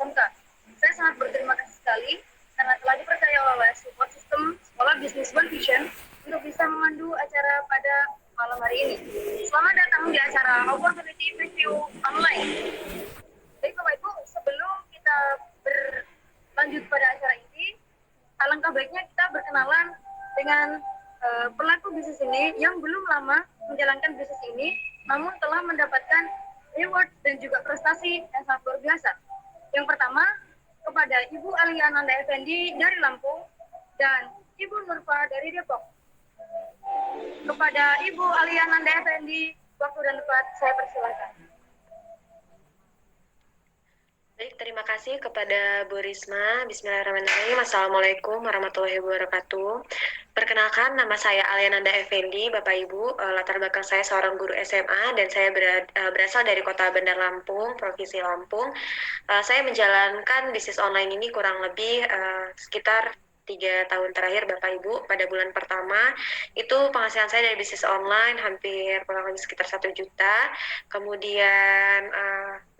SMK. Saya sangat berterima kasih sekali karena telah dipercaya oleh support system Sekolah Bisnis One Vision untuk bisa memandu acara pada malam hari ini. Selamat datang di acara Opportunity Preview Online. Baik Bapak Ibu, sebelum kita berlanjut pada acara ini, alangkah baiknya kita berkenalan dengan pelaku bisnis ini yang belum lama menjalankan bisnis ini, namun telah mendapatkan reward dan juga prestasi yang sangat luar biasa. Yang pertama, kepada Ibu Alia Nanda Effendi dari Lampung dan Ibu Nurfa dari Depok. Kepada Ibu Alia Nanda Effendi, waktu dan tempat saya persilakan. Baik, terima kasih kepada Bu Risma. Bismillahirrahmanirrahim. Assalamualaikum warahmatullahi wabarakatuh. Perkenalkan, nama saya Aliananda Effendi, Bapak Ibu. Latar belakang saya seorang guru SMA dan saya berasal dari Kota Bandar Lampung, Provinsi Lampung. Saya menjalankan bisnis online ini kurang lebih sekitar 3 tahun terakhir, Bapak Ibu. Pada bulan pertama itu penghasilan saya dari bisnis online hampir kurang lebih sekitar 1 juta. Kemudian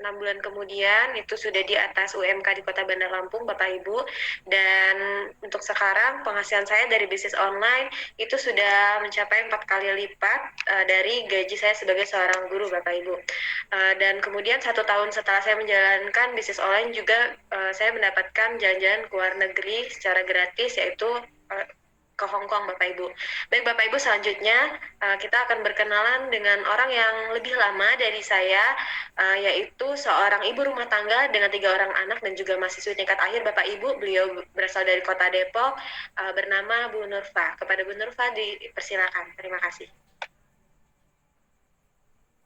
6 bulan kemudian itu sudah di atas UMK di Kota Bandar Lampung, Bapak Ibu. Dan untuk sekarang penghasilan saya dari bisnis online itu sudah mencapai 4 kali lipat dari gaji saya sebagai seorang guru, Bapak Ibu. Dan kemudian 1 tahun setelah saya menjalankan bisnis online juga saya mendapatkan jalan-jalan ke luar negeri secara gratis, yaitu ke Hong Kong, Bapak Ibu. Baik Bapak Ibu, selanjutnya kita akan berkenalan dengan orang yang lebih lama dari saya, yaitu seorang ibu rumah tangga dengan 3 orang anak dan juga mahasiswa tingkat akhir, Bapak Ibu. Beliau berasal dari Kota Depok, bernama Bu Nurfa. Kepada Bu Nurfa dipersilakan. Terima kasih.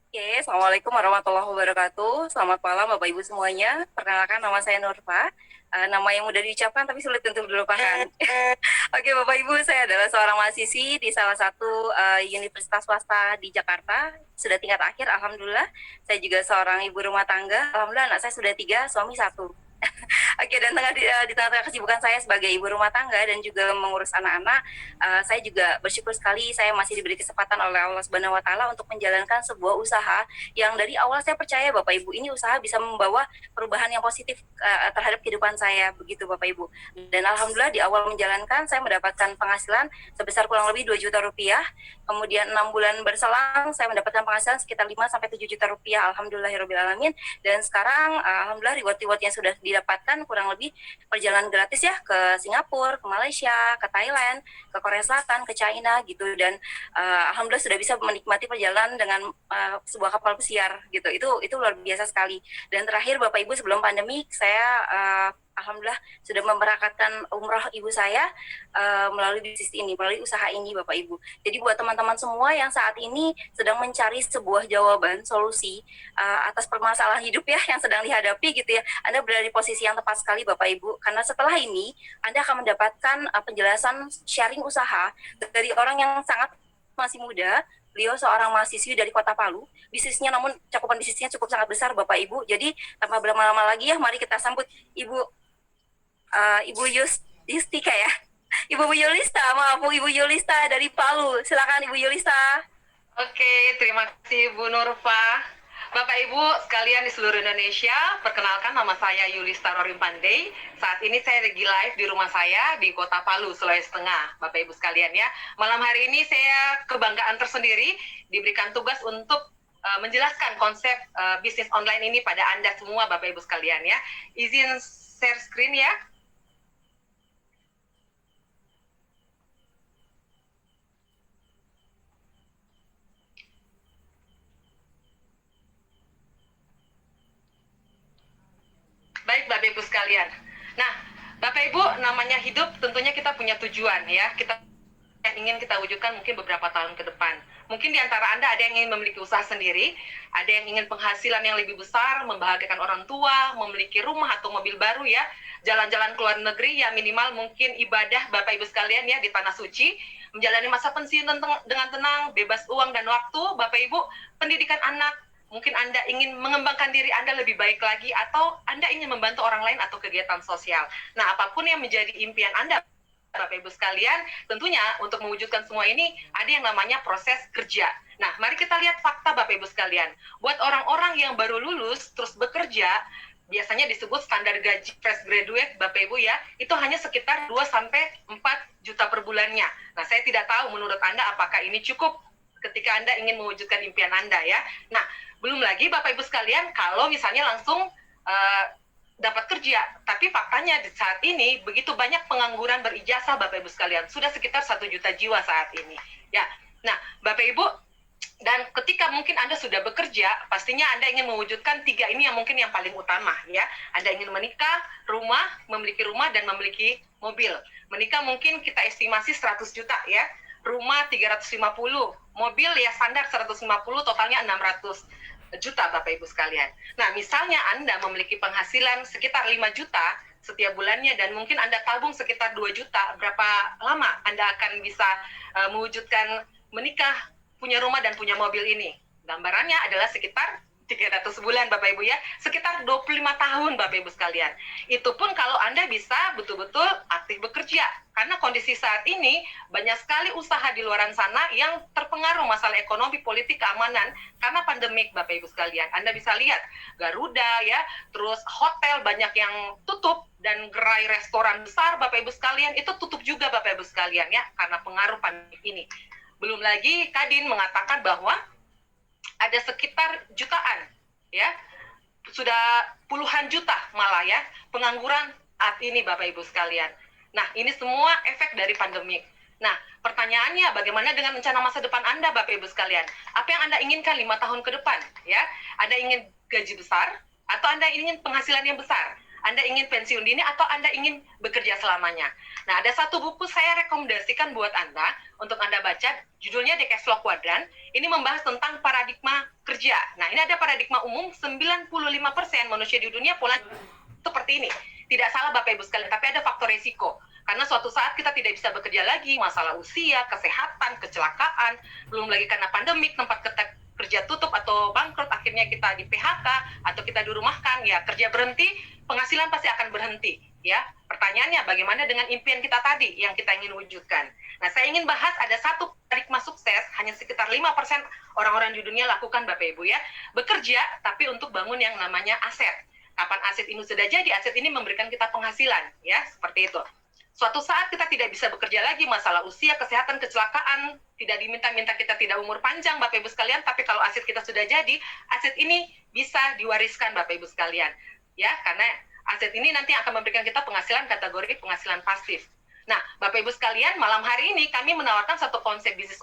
Oke, Assalamualaikum warahmatullahi wabarakatuh. Selamat malam Bapak Ibu semuanya. Perkenalkan, nama saya Nurfa. Nama yang mudah diucapkan tapi sulit untuk dilupakan. Oke Bapak Ibu, saya adalah seorang mahasiswi di salah satu universitas swasta di Jakarta. Sudah tingkat akhir, Alhamdulillah. Saya juga seorang ibu rumah tangga. Alhamdulillah anak saya sudah 3, suami 1. Oke, dan di tengah-tengah kesibukan saya sebagai ibu rumah tangga dan juga mengurus anak-anak, saya juga bersyukur sekali saya masih diberi kesempatan oleh Allah Subhanahu wa taala untuk menjalankan sebuah usaha yang dari awal saya percaya Bapak Ibu ini usaha bisa membawa perubahan yang positif terhadap kehidupan saya, begitu Bapak Ibu. Dan alhamdulillah di awal menjalankan saya mendapatkan penghasilan sebesar kurang lebih 2 juta rupiah. Kemudian 6 bulan berselang saya mendapatkan penghasilan sekitar 5 sampai 7 juta rupiah. Alhamdulillahirabbil alamin. Dan sekarang alhamdulillah reward-reward yang sudah didapatkan kurang lebih perjalanan gratis ya ke Singapura, ke Malaysia, ke Thailand, ke Korea Selatan, ke China gitu. Dan alhamdulillah sudah bisa menikmati perjalanan dengan sebuah kapal pesiar gitu. Itu luar biasa sekali. Dan terakhir Bapak Ibu, sebelum pandemi saya alhamdulillah sudah memberangkatkan umroh ibu saya melalui bisnis ini, melalui usaha ini Bapak Ibu. Jadi buat teman-teman semua yang saat ini sedang mencari sebuah jawaban, solusi atas permasalahan hidup ya yang sedang dihadapi gitu ya, Anda berada di posisi yang tepat sekali Bapak Ibu. Karena setelah ini Anda akan mendapatkan penjelasan sharing usaha dari orang yang sangat masih muda. Beliau seorang mahasiswi dari Kota Palu. Bisnisnya, namun cakupan bisnisnya cukup sangat besar Bapak Ibu. Jadi tanpa berlama-lama lagi ya, mari kita sambut Ibu Yustika ya. Ibu Yulista, maaf Ibu Yulista dari Palu. Silakan Ibu Yulista. Oke, terima kasih Bu Nurfa. Bapak Ibu sekalian di seluruh Indonesia, perkenalkan nama saya Yulista Rorim Pandey. Saat ini saya lagi live di rumah saya di Kota Palu, Sulawesi Tengah. Bapak Ibu sekalian ya, malam hari ini saya kebanggaan tersendiri diberikan tugas untuk menjelaskan konsep bisnis online ini pada Anda semua Bapak Ibu sekalian ya. Izin share screen ya. Baik Bapak Ibu sekalian. Nah, Bapak Ibu, namanya hidup tentunya kita punya tujuan ya. Kita ingin kita wujudkan mungkin beberapa tahun ke depan. Mungkin di antara Anda ada yang ingin memiliki usaha sendiri, ada yang ingin penghasilan yang lebih besar, membahagiakan orang tua, memiliki rumah atau mobil baru ya, jalan-jalan ke luar negeri ya, minimal mungkin ibadah Bapak Ibu sekalian ya di tanah suci, menjalani masa pensiun dengan tenang, bebas uang dan waktu, Bapak Ibu, pendidikan anak, mungkin Anda ingin mengembangkan diri Anda lebih baik lagi, atau Anda ingin membantu orang lain atau kegiatan sosial. Nah, apapun yang menjadi impian Anda, Bapak Ibu sekalian, tentunya untuk mewujudkan semua ini ada yang namanya proses kerja. Nah, mari kita lihat fakta Bapak Ibu sekalian. Buat orang-orang yang baru lulus terus bekerja, biasanya disebut standar gaji fresh graduate Bapak Ibu ya, itu hanya sekitar 2 sampai 4 juta per bulannya. Nah, saya tidak tahu menurut Anda apakah ini cukup ketika Anda ingin mewujudkan impian Anda ya. Nah, belum lagi Bapak Ibu sekalian kalau misalnya langsung dapat kerja, tapi faktanya di saat ini begitu banyak pengangguran berijazah Bapak Ibu sekalian, sudah sekitar 1 juta jiwa saat ini ya. Nah, Bapak Ibu, dan ketika mungkin Anda sudah bekerja, pastinya Anda ingin mewujudkan 3 ini yang mungkin yang paling utama ya. Anda ingin menikah, memiliki rumah dan memiliki mobil. Menikah mungkin kita estimasi 100 juta ya, rumah 350, mobil ya standar 150, totalnya 600 juta Bapak Ibu sekalian. Nah, misalnya Anda memiliki penghasilan sekitar 5 juta setiap bulannya dan mungkin Anda tabung sekitar 2 juta, berapa lama Anda akan bisa mewujudkan menikah, punya rumah dan punya mobil ini? Gambarannya adalah sekitar 300 bulan Bapak Ibu ya, sekitar 25 tahun Bapak Ibu sekalian. Itu pun kalau Anda bisa betul-betul aktif bekerja. Karena kondisi saat ini banyak sekali usaha di luar sana yang terpengaruh masalah ekonomi, politik, keamanan karena pandemik Bapak Ibu sekalian. Anda bisa lihat Garuda ya, terus hotel banyak yang tutup dan gerai restoran besar Bapak Ibu sekalian itu tutup juga Bapak Ibu sekalian ya karena pengaruh pandemik ini. Belum lagi Kadin mengatakan bahwa ada sekitar jutaan ya, sudah puluhan juta malah ya pengangguran saat ini Bapak Ibu sekalian. Nah, ini semua efek dari pandemik. Nah, pertanyaannya bagaimana dengan rencana masa depan Anda Bapak Ibu sekalian? Apa yang Anda inginkan 5 tahun ke depan ya? Anda ingin gaji besar atau Anda ingin penghasilan yang besar? Anda ingin pensiun dini atau Anda ingin bekerja selamanya? Nah, ada satu buku saya rekomendasikan buat Anda untuk Anda baca, judulnya The Cash Flow Quadrant. Ini membahas tentang paradigma kerja. Nah, ini ada paradigma umum, 95% manusia di dunia pola seperti ini. Tidak salah Bapak Ibu sekalian, tapi ada faktor resiko. Karena suatu saat kita tidak bisa bekerja lagi, masalah usia, kesehatan, kecelakaan, belum lagi karena pandemik, tempat kerja tutup atau bangkrut, akhirnya kita di PHK atau kita dirumahkan, ya kerja berhenti, penghasilan pasti akan berhenti. Ya, pertanyaannya bagaimana dengan impian kita tadi yang kita ingin wujudkan? Nah, saya ingin bahas ada satu paradigma sukses, hanya sekitar 5% orang-orang di dunia lakukan Bapak Ibu ya, bekerja tapi untuk bangun yang namanya aset. Kapan aset ini sudah jadi, aset ini memberikan kita penghasilan, ya, seperti itu. Suatu saat kita tidak bisa bekerja lagi, masalah usia, kesehatan, kecelakaan, tidak diminta-minta kita tidak umur panjang, Bapak Ibu sekalian, tapi kalau aset kita sudah jadi, aset ini bisa diwariskan, Bapak Ibu sekalian. Ya, karena aset ini nanti akan memberikan kita penghasilan kategori penghasilan pasif. Nah, Bapak Ibu sekalian, malam hari ini kami menawarkan satu konsep bisnis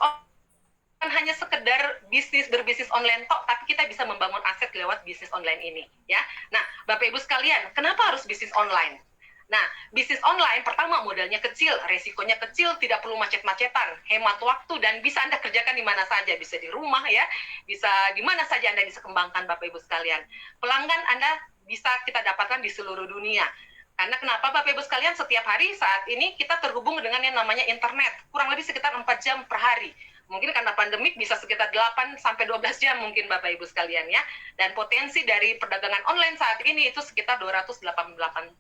hanya sekedar berbisnis online tok, tapi kita bisa membangun aset lewat bisnis online ini, ya. Nah, Bapak Ibu sekalian, kenapa harus bisnis online? Nah, bisnis online pertama modalnya kecil, resikonya kecil, tidak perlu macet-macetan, hemat waktu dan bisa Anda kerjakan di mana saja, bisa di rumah ya, bisa di mana saja Anda bisa kembangkan Bapak Ibu sekalian. Pelanggan Anda bisa kita dapatkan di seluruh dunia. Karena kenapa Bapak Ibu sekalian, setiap hari saat ini kita terhubung dengan yang namanya internet, kurang lebih sekitar 4 jam per hari. Mungkin karena pandemik bisa sekitar 8 sampai 12 jam mungkin Bapak Ibu sekalian ya. Dan potensi dari perdagangan online saat ini itu sekitar 288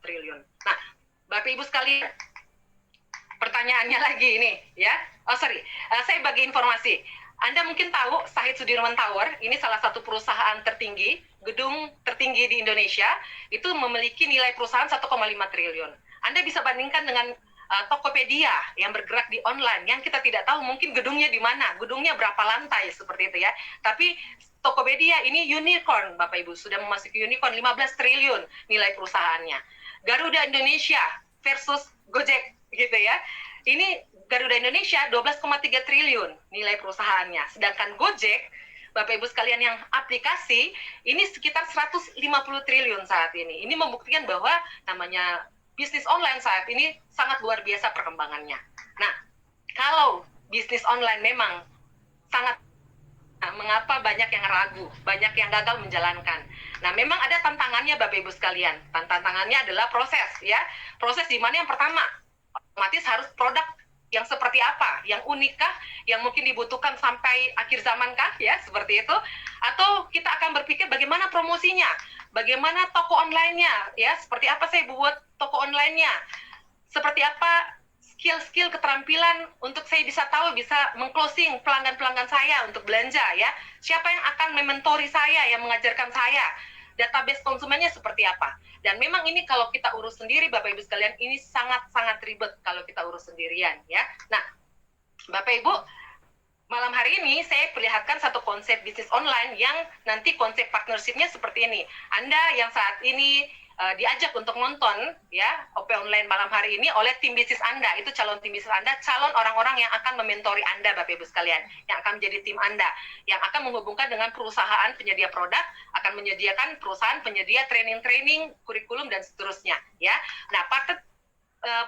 triliun. Nah, Bapak Ibu sekalian, pertanyaannya lagi ini ya. Saya bagi informasi. Anda mungkin tahu Sahid Sudirman Tower, ini salah satu perusahaan tertinggi, gedung tertinggi di Indonesia, itu memiliki nilai perusahaan 1,5 triliun. Anda bisa bandingkan dengan Tokopedia yang bergerak di online, yang kita tidak tahu mungkin gedungnya di mana, gedungnya berapa lantai, seperti itu ya. Tapi Tokopedia ini unicorn, Bapak Ibu, sudah memasuki unicorn 15 triliun nilai perusahaannya. Garuda Indonesia versus Gojek, gitu ya. Ini Garuda Indonesia 12,3 triliun nilai perusahaannya. Sedangkan Gojek, Bapak Ibu sekalian yang aplikasi, ini sekitar 150 triliun saat ini. Ini membuktikan bahwa namanya bisnis online saat ini sangat luar biasa perkembangannya. Nah, kalau bisnis online memang sangat, mengapa banyak yang ragu, banyak yang gagal menjalankan. Nah, memang ada tantangannya Bapak Ibu sekalian. Tantangannya adalah proses ya. Proses di mana yang pertama, otomatis harus produk yang seperti apa, yang unik kah, yang mungkin dibutuhkan sampai akhir zaman kah, ya, seperti itu. Atau kita akan berpikir bagaimana promosinya, bagaimana toko online-nya, ya, seperti apa saya buat toko online-nya, seperti apa skill-skill keterampilan untuk saya bisa tahu, bisa meng-closing pelanggan-pelanggan saya untuk belanja, ya. Siapa yang akan mementori saya, yang mengajarkan saya, database konsumennya seperti apa. Dan memang ini kalau kita urus sendiri, Bapak Ibu sekalian, ini sangat-sangat ribet kalau kita urus sendirian, ya. Nah, Bapak Ibu, malam hari ini saya perlihatkan satu konsep bisnis online yang nanti konsep partnership-nya seperti ini. Anda yang saat ini diajak untuk nonton ya OP online malam hari ini oleh tim bisnis Anda, itu calon tim bisnis Anda, calon orang-orang yang akan mementori Anda, Bapak Ibu sekalian, yang akan menjadi tim Anda, yang akan menghubungkan dengan perusahaan penyedia produk, akan menyediakan perusahaan penyedia training-training, kurikulum dan seterusnya ya. Nah,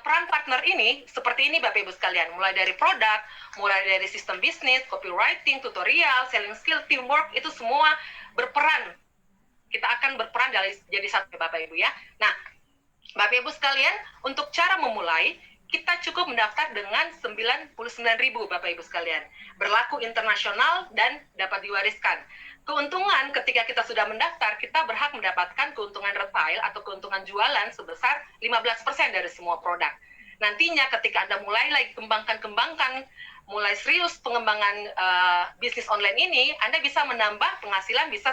peran partner ini seperti ini Bapak Ibu sekalian, mulai dari produk, mulai dari sistem bisnis, copywriting, tutorial, selling skill, teamwork, itu semua berperan. Kita akan berperan jadi satu Bapak Ibu ya. Nah, Bapak Ibu sekalian, untuk cara memulai, kita cukup mendaftar dengan 99.000 Bapak Ibu sekalian. Berlaku internasional dan dapat diwariskan. Keuntungan ketika kita sudah mendaftar, kita berhak mendapatkan keuntungan retail atau keuntungan jualan sebesar 15% dari semua produk. Nantinya ketika Anda mulai lagi kembangkan, mulai serius pengembangan bisnis online ini, Anda bisa menambah penghasilan, bisa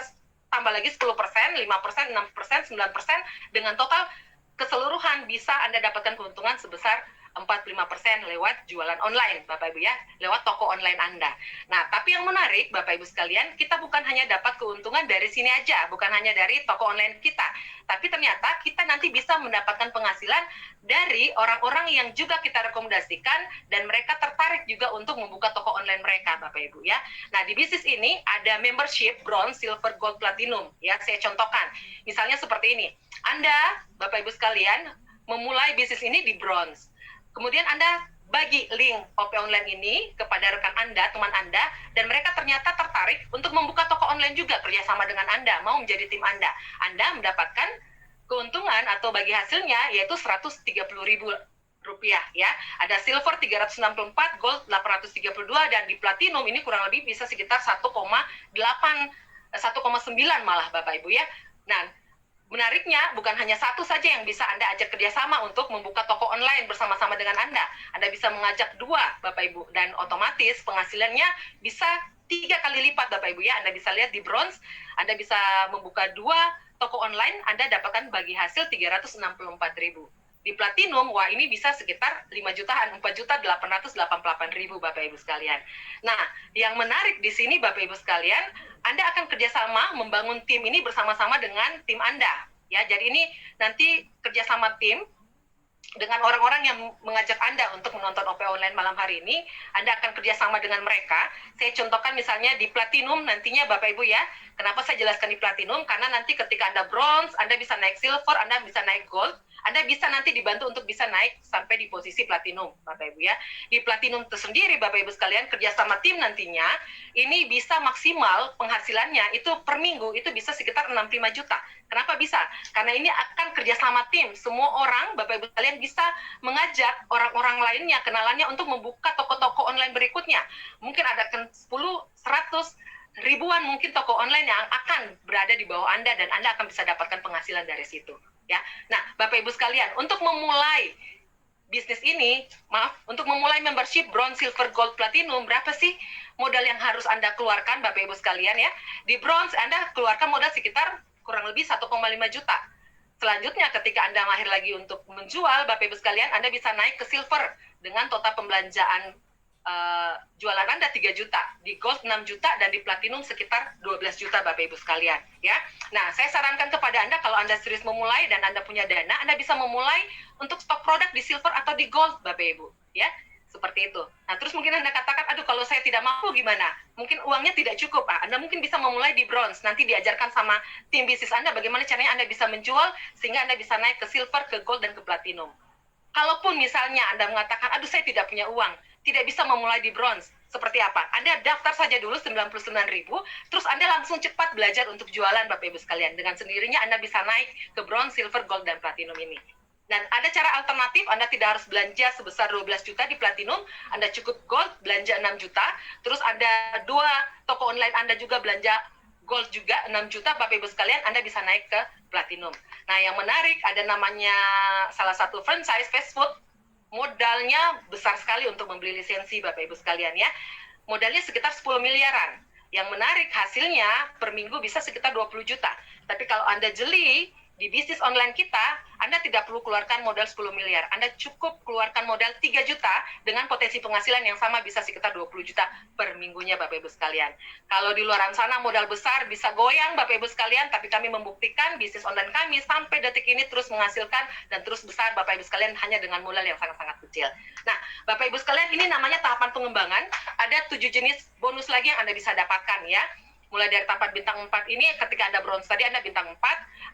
tambah lagi 10%, 5%, 6%, 9%, dengan total keseluruhan bisa Anda dapatkan keuntungan sebesar 45% lewat jualan online, Bapak Ibu ya, lewat toko online Anda. Nah, tapi yang menarik, Bapak Ibu sekalian, kita bukan hanya dapat keuntungan dari sini aja, bukan hanya dari toko online kita, tapi ternyata kita nanti bisa mendapatkan penghasilan dari orang-orang yang juga kita rekomendasikan dan mereka tertarik juga untuk membuka toko online mereka, Bapak Ibu ya. Nah, di bisnis ini ada membership bronze, silver, gold, platinum ya. Saya contohkan. Misalnya seperti ini. Anda, Bapak Ibu sekalian, memulai bisnis ini di bronze. Kemudian Anda bagi link OP online ini kepada rekan Anda, teman Anda, dan mereka ternyata tertarik untuk membuka toko online juga kerjasama dengan Anda, mau menjadi tim Anda. Anda mendapatkan keuntungan atau bagi hasilnya yaitu 130.000 rupiah ya. Ada silver 364, gold 832, dan di platinum ini kurang lebih bisa sekitar 1,9 malah Bapak Ibu ya. Nah, menariknya, bukan hanya satu saja yang bisa Anda ajak kerjasama untuk membuka toko online bersama-sama dengan Anda. Anda bisa mengajak 2, Bapak Ibu, dan otomatis penghasilannya bisa 3 kali lipat, Bapak Ibu ya. Anda bisa lihat di bronze, Anda bisa membuka 2 toko online, Anda dapatkan bagi hasil 364.000. Di platinum, wah ini bisa sekitar 5 jutaan, 4.888.000 Bapak Ibu sekalian. Nah, yang menarik di sini Bapak Ibu sekalian, Anda akan kerjasama membangun tim ini bersama-sama dengan tim Anda. Ya, jadi ini nanti kerjasama tim dengan orang-orang yang mengajak Anda untuk menonton OP online malam hari ini, Anda akan kerjasama dengan mereka. Saya contohkan misalnya di platinum nantinya Bapak Ibu ya. Kenapa saya jelaskan di platinum? Karena nanti ketika Anda bronze, Anda bisa naik silver, Anda bisa naik gold, Anda bisa nanti dibantu untuk bisa naik sampai di posisi platinum, Bapak Ibu ya. Di platinum itu sendiri, Bapak Ibu sekalian, kerjasama tim nantinya, ini bisa maksimal penghasilannya itu per minggu itu bisa sekitar 65 juta. Kenapa bisa? Karena ini akan kerjasama tim. Semua orang, Bapak Ibu sekalian, bisa mengajak orang-orang lainnya, kenalannya untuk membuka toko-toko online berikutnya. Mungkin ada 10, 100, ribuan mungkin toko online yang akan berada di bawah Anda dan Anda akan bisa dapatkan penghasilan dari situ. Ya, nah Bapak Ibu sekalian, untuk memulai bisnis ini, untuk memulai membership bronze, silver, gold, platinum, berapa sih modal yang harus Anda keluarkan, Bapak Ibu sekalian ya? Di bronze Anda keluarkan modal sekitar kurang lebih 1,5 juta. Selanjutnya ketika Anda mahir lagi untuk menjual, Bapak Ibu sekalian, Anda bisa naik ke silver dengan total pembelanjaan jualan Anda 3 juta, di gold 6 juta, dan di platinum sekitar 12 juta Bapak Ibu sekalian ya. Nah, saya sarankan kepada Anda kalau Anda serius memulai dan Anda punya dana, Anda bisa memulai untuk stok produk di silver atau di gold Bapak Ibu ya. Seperti itu. Nah, terus mungkin Anda katakan, aduh kalau saya tidak mampu gimana? Mungkin uangnya tidak cukup. Anda mungkin bisa memulai di bronze. Nanti diajarkan sama tim bisnis Anda bagaimana caranya Anda bisa menjual sehingga Anda bisa naik ke silver, ke gold, dan ke platinum. Kalaupun misalnya Anda mengatakan, aduh saya tidak punya uang, tidak bisa memulai di bronze, seperti apa? Anda daftar saja dulu 99.000, terus Anda langsung cepat belajar untuk jualan Bapak Ibu sekalian. Dengan sendirinya Anda bisa naik ke bronze, silver, gold, dan platinum ini. Dan ada cara alternatif, Anda tidak harus belanja sebesar 12 juta di platinum, Anda cukup gold, belanja 6 juta, terus ada 2 toko online Anda juga belanja gold juga 6 juta, Bapak Ibu sekalian, Anda bisa naik ke platinum. Nah, yang menarik ada namanya salah satu franchise fast food, modalnya besar sekali untuk membeli lisensi Bapak Ibu sekalian ya. Modalnya sekitar 10 miliaran. Yang menarik hasilnya per minggu bisa sekitar 20 juta. Tapi kalau Anda jeli di bisnis online kita, Anda tidak perlu keluarkan modal 10 miliar. Anda cukup keluarkan modal 3 juta dengan potensi penghasilan yang sama bisa sekitar 20 juta per minggunya Bapak Ibu sekalian. Kalau di luaran sana modal besar bisa goyang Bapak Ibu sekalian, tapi kami membuktikan bisnis online kami sampai detik ini terus menghasilkan dan terus besar Bapak Ibu sekalian hanya dengan modal yang sangat-sangat kecil. Nah, Bapak Ibu sekalian, ini namanya tahapan pengembangan. Ada 7 jenis bonus lagi yang Anda bisa dapatkan ya. Mulai dari tahapan bintang 4 ini, ketika Anda bronze tadi, Anda bintang 4,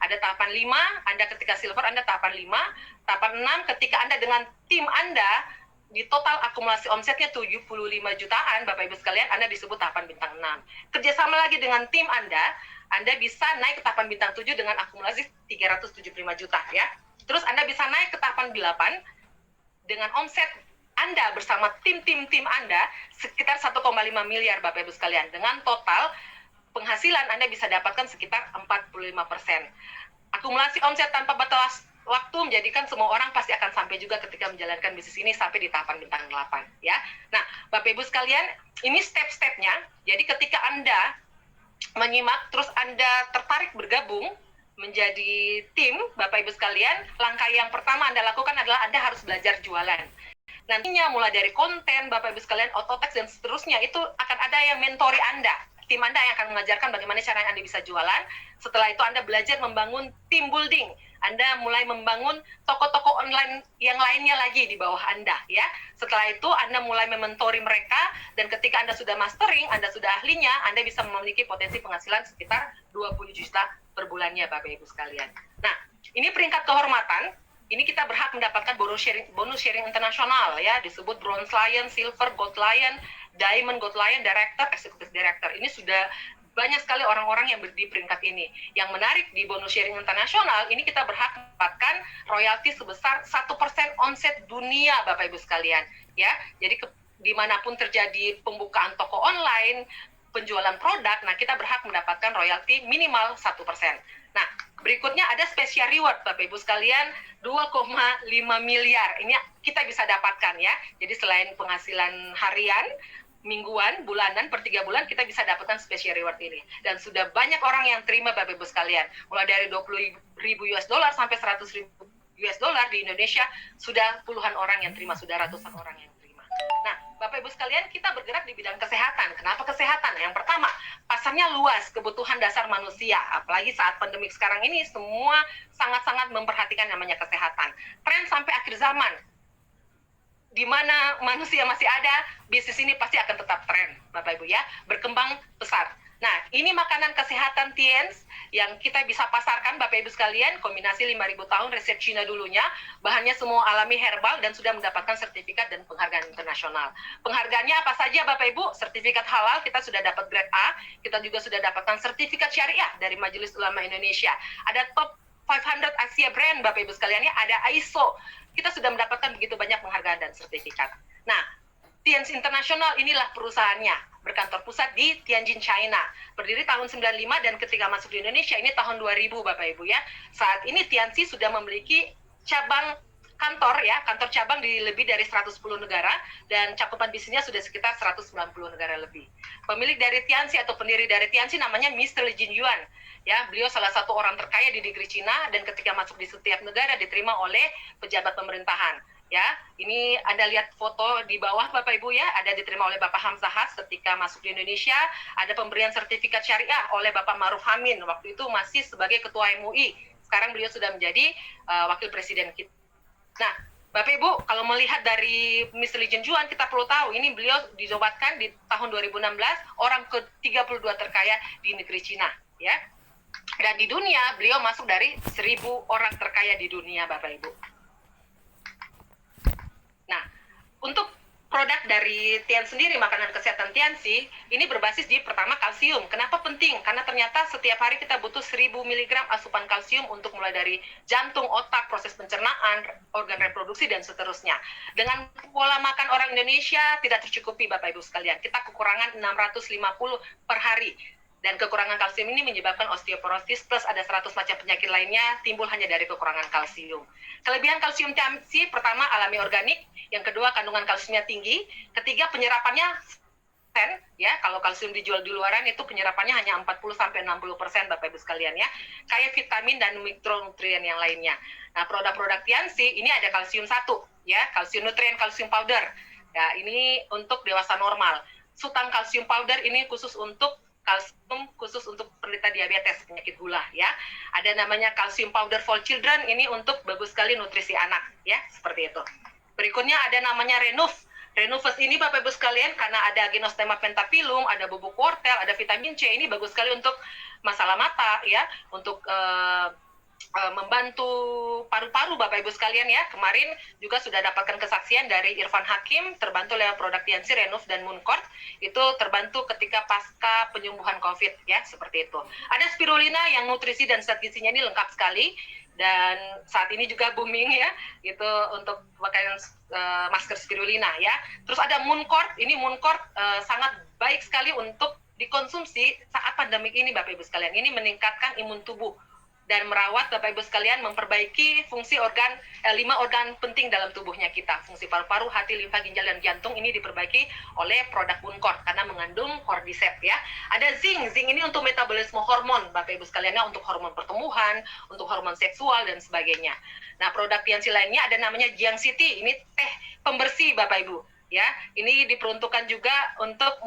ada tahapan 5, Anda ketika silver, Anda tahapan 5, tahapan 6, ketika Anda dengan tim Anda, di total akumulasi omsetnya 75 jutaan, Bapak Ibu sekalian, Anda disebut tahapan bintang 6. Kerjasama lagi dengan tim Anda bisa naik ke tahapan bintang 7 dengan akumulasi 375 juta ya. Terus Anda bisa naik ke tahapan 8 dengan omset Anda bersama tim-tim Anda sekitar 1,5 miliar Bapak Ibu sekalian, dengan total penghasilan Anda bisa dapatkan sekitar 45%. Akumulasi omset tanpa batas waktu menjadikan semua orang pasti akan sampai juga ketika menjalankan bisnis ini sampai di tahapan bintang 8 ya. Nah, Bapak Ibu sekalian, ini step-stepnya. Jadi ketika Anda menyimak terus Anda tertarik bergabung menjadi tim Bapak Ibu sekalian, langkah yang pertama Anda lakukan adalah Anda harus belajar jualan. Nantinya mulai dari konten Bapak Ibu sekalian, autotext dan seterusnya itu akan ada yang mentori Anda. Tim Anda yang akan mengajarkan bagaimana cara Anda bisa jualan. Setelah itu Anda belajar membangun team building. Anda mulai membangun toko-toko online yang lainnya lagi di bawah Anda ya. Setelah itu Anda mulai mementori mereka, dan ketika Anda sudah mastering, Anda sudah ahlinya, Anda bisa memiliki potensi penghasilan sekitar 20 juta per bulannya Bapak Ibu sekalian. Nah, ini peringkat kehormatan. Ini kita berhak mendapatkan bonus sharing internasional ya, disebut Bronze Lion, Silver, Gold Lion, Diamond Gold Lion, Director, Executive Director. Ini sudah banyak sekali orang-orang yang di peringkat ini. Yang menarik di bonus sharing internasional, ini kita berhak mendapatkan royalti sebesar 1% omset dunia Bapak Ibu sekalian. Ya, jadi dimanapun terjadi pembukaan toko online, penjualan produk, nah kita berhak mendapatkan royalti minimal 1%. Nah, berikutnya ada special reward Bapak Ibu sekalian, 2,5 miliar. Ini kita bisa dapatkan ya. Jadi selain penghasilan harian, mingguan, bulanan, per 3 bulan kita bisa dapatkan special reward ini. Dan sudah banyak orang yang terima Bapak Ibu sekalian. Mulai dari 20.000 US dollar sampai 100.000 US dollar di Indonesia, sudah puluhan orang yang terima, sudah ratusan orang yang terima. Nah, Bapak Ibu sekalian, kita bergerak di bidang kesehatan. Kenapa kesehatan? Yang pertama, pasarnya luas, kebutuhan dasar manusia. Apalagi saat pandemik sekarang ini, semua sangat-sangat memperhatikan namanya kesehatan. Tren sampai akhir zaman, di mana manusia masih ada, bisnis ini pasti akan tetap tren, Bapak Ibu ya, berkembang besar. Nah, ini makanan kesehatan Tiens yang kita bisa pasarkan Bapak Ibu sekalian, kombinasi 5.000 tahun resep Cina dulunya, bahannya semua alami herbal dan sudah mendapatkan sertifikat dan penghargaan internasional. Penghargaannya apa saja Bapak Ibu? Sertifikat halal kita sudah dapat grade A, kita juga sudah dapatkan sertifikat syariah dari Majelis Ulama Indonesia. Ada top 500 Asia brand Bapak Ibu sekalian ya, ada ISO. Kita sudah mendapatkan begitu banyak penghargaan dan sertifikat. Nah, Tiens International inilah perusahaannya, berkantor pusat di Tianjin, China. Berdiri tahun 95 dan ketika masuk di Indonesia ini tahun 2000 Bapak Ibu ya. Saat ini Tianxi sudah memiliki cabang kantor ya, kantor cabang di lebih dari 110 negara dan cakupan bisnisnya sudah sekitar 190 negara lebih. Pemilik dari Tianxi atau pendiri dari Tianxi namanya Mr. Li Jinyuan. Ya, beliau salah satu orang terkaya di negeri Cina dan ketika masuk di setiap negara diterima oleh pejabat pemerintahan. Ya, ini Anda lihat foto di bawah Bapak Ibu ya, ada diterima oleh Bapak Hamzah Has ketika masuk di Indonesia, ada pemberian sertifikat syariah oleh Bapak Ma'ruf Amin, waktu itu masih sebagai ketua MUI, sekarang beliau sudah menjadi wakil presiden kita. Nah, Bapak Ibu, kalau melihat dari Mr. Li Jinyuan, kita perlu tahu, ini beliau dijabatkan di tahun 2016, orang ke-32 terkaya di negeri Cina, ya. Dan di dunia, beliau masuk dari 1.000 orang terkaya di dunia, Bapak Ibu. Nah, untuk produk dari Tiens sendiri, makanan kesehatan Tianxi, ini berbasis di pertama kalsium. Kenapa penting? Karena ternyata setiap hari kita butuh 1.000 mg asupan kalsium untuk mulai dari jantung, otak, proses pencernaan, organ reproduksi, dan seterusnya. Dengan pola makan orang Indonesia tidak tercukupi, Bapak Ibu sekalian. Kita kekurangan 650 per hari. Dan kekurangan kalsium ini menyebabkan osteoporosis plus ada 100 macam penyakit lainnya timbul hanya dari kekurangan kalsium. Kelebihan kalsium Tianxi pertama alami organik, yang kedua kandungan kalsiumnya tinggi, ketiga penyerapannya ya. Kalau kalsium dijual di luaran itu penyerapannya hanya 40-60% Bapak Ibu sekalian ya. Kayak vitamin dan mikronutrien yang lainnya. Nah, produk-produk Tiansi ini ada kalsium 1 ya, kalsium nutrien, kalsium powder. Ya, ini untuk dewasa normal. Sutang kalsium powder ini khusus untuk penderita diabetes, penyakit gula ya. Ada namanya kalsium powder for children, ini untuk bagus sekali nutrisi anak ya, seperti itu. Berikutnya ada namanya Renuf. Renufus ini Bapak Ibu sekalian karena ada Gymnostema pentaphyllum, ada bubuk wortel, ada vitamin C, ini bagus sekali untuk masalah mata ya, untuk membantu paru-paru Bapak Ibu sekalian ya. Kemarin juga sudah dapatkan kesaksian dari Irfan Hakim, terbantu lewat produk Tiansi, Renuf, dan Mooncort, itu terbantu ketika pasca penyembuhan COVID ya, seperti itu. Ada spirulina yang nutrisi dan zat gizinya ini lengkap sekali, dan saat ini juga booming ya, itu untuk pakaian masker spirulina ya. Terus ada Mooncort, ini Mooncort sangat baik sekali untuk dikonsumsi saat pandemik ini Bapak Ibu sekalian. Ini meningkatkan imun tubuh dan merawat Bapak Ibu sekalian, memperbaiki fungsi 5 organ penting dalam tubuhnya kita. Fungsi paru-paru, hati, limfa, ginjal, dan jantung ini diperbaiki oleh produk Mooncort karena mengandung cordyceps ya. Ada zinc ini untuk metabolisme hormon Bapak Ibu sekalian ya, untuk hormon pertumbuhan, untuk hormon seksual dan sebagainya. Nah, produk Tiansi lainnya ada namanya Jiang City, ini teh pembersih Bapak Ibu ya. Ini diperuntukkan juga untuk